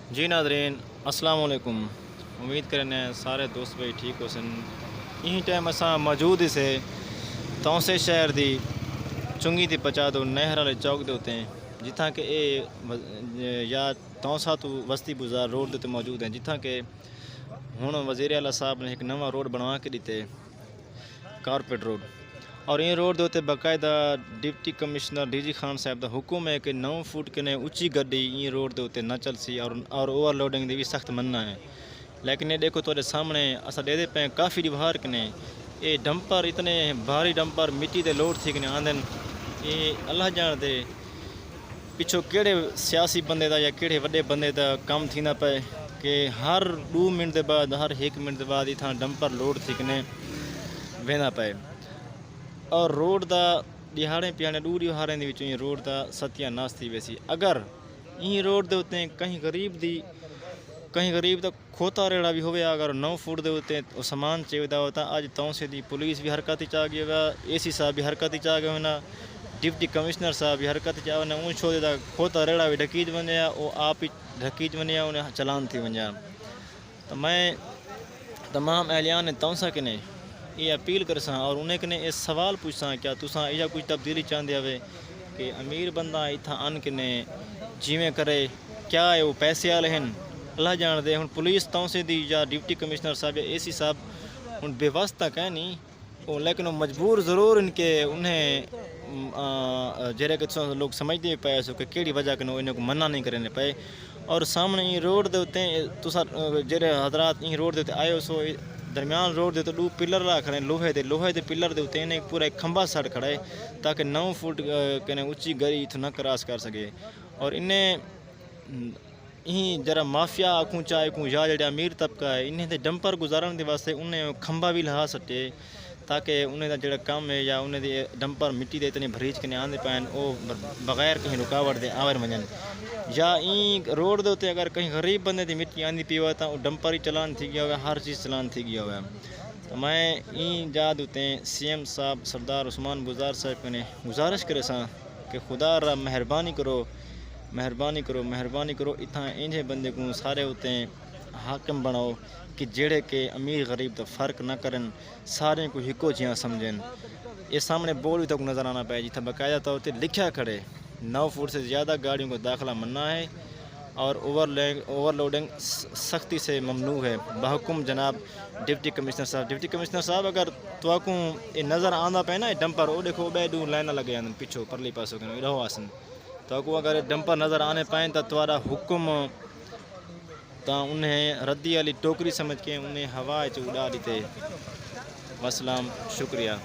जी नाज़रीन अस्सलाम वालेकुम। उम्मीद करने सारे दोस्त भाई ठीक हो सन। यही टाइम असां मौजूद ही से तौसे शहर दी चुंगी दी पचा दो नहर वाले चौक दे उत्ते जिथा कि या तौसा तो वस्ती बाज़ार रोड के उत्ते मौजूद हैं, जिथा कि हुण वज़ीर आला साहब ने एक नवा रोड बनवा के दिते कारपेट रोड। और ये रोड के बाकायदा deputy commissioner D G Khan साहब का हुक्म है कि 9 फुट कने उच्ची गड्डी ये रोड के उत्ते न चल सी और ओवरलोडिंग की भी सख्त मन्ना है। लेकिन ये देखो तो सामने अस दे पे काफ़ी डिबार कने ये डंपर इतने भारी डंपर मिट्टी के लोड थी कने आंदन। ये अल्लाह जान दे पिछो केड़े सियासी बंदे का या केड़े वड्डे बंदे का काम थींदा पे कि हर 2 मिनट के बाद हर 1 मिनट के बाद इतना डंपर लोड थी कने वेंदा पे। और रोड का दिहाड़े पिहाड़े 2 दिहाड़े ये रोड का सत्यानाश थी वैसी। अगर ये रोड के उत्ते कहीं गरीब तक खोता रेड़ा भी होवे, अगर 9 फुट के उत्ते समान चाहिए होता अज तौसे दी पुलिस भी हरकत च आ गई हुआ, AC साहब भी हरकत च आ गए ना, डिप्टी कमिश्नर साहब भी हरकत च आए उन छो खोता रेड़ा भी ढकी वने वो आप ही ढकी वने उन्हें चलान थी वने। तो मैं तमाम एहलियान तौसा कने ये अपील कर सा और उन्हें कने ये सवाल पूछसा क्या तुसा या कुछ तब्दीली चाहते हुए कि अमीर बंदा इतना अन कने जिमें करे क्या है वो पैसे वाले हैं अल्लाह जान दे। हुण पुलिस तौसे दी या डिप्टी कमिश्नर साहब या AC साहब हुण बेवास्ता कह नहीं वो, लेकिन वो मजबूर ज़रूर इनके उन्हें जरे कि लोग समझते पे सो कि केड़ी वजह कने इन्हें को मना नहीं करने पे। और सामने ये रोड के उत्ते तुसा जेरे हजरात ये रोड के उत्ते आयो सो दरमियान रोड के तो 2 पिलर ला खड़े लोहे के पिलर के उत्ते इन्हें पूरा एक खंबा सड़ खड़ा है ताकि 9 फुट कने ऊँची गरी इथों न क्रॉस कर सके। और इन्हें यहीं जरा माफिया आखूँ चाहे को या जड़ा अमीर तबका है इन्हें ते डंपर गुजारन के वास्ते उन्हें खंबा भी लहा सटे ताकि उन्हें जड़ा कम है या उन्हें डंपर मिट्टी दे इतने भरीज के आंदे पैन वो बगैर कहीं रुकावट दे आवर वजन। या ई रोड के उत्ते अगर कहीं गरीब बंदे की मिट्टी आंदी पी हुआ तो डंपर ही चलान थी गया हुआ, हर चीज़ चलान थी गया हुआ। तो मैं ई याद होते CM साहब सरदार उस्मान बुज़दार साहब ने गुजारिश करे सा कि खुदा रा मेहरबानी करो इतना इंजे बंदे को सारे उत्ते हाकिम बनाओ कि जेड़े के अमीर गरीब तो फ़र्क ना करन, सारे को हिको जिया समझन। ये सामने बोर्ड भी तक नज़र आना पाए जितना बाकायदा तौर पर लिखा खड़े 9 फुट से ज़्यादा गाड़ियों को दाखिला मन्ना है और ओवरलोडिंग सख्ती से ममनू है बहुकुम जनाब डिप्टी कमिश्नर साहब अगर तो ये नज़र आंदा पे ना डंपर वो देखो बे 2 लाइन लगे आंदन पिछो परली पासों के रहो आसन तो अगर डंपर नज़र आने पाए तो तुम्हारा हुक्म तो उन्हें रद्दी वाली टोकरी समझ के उन्हें हवा च उड़ा दीते। वसलाम, शुक्रिया।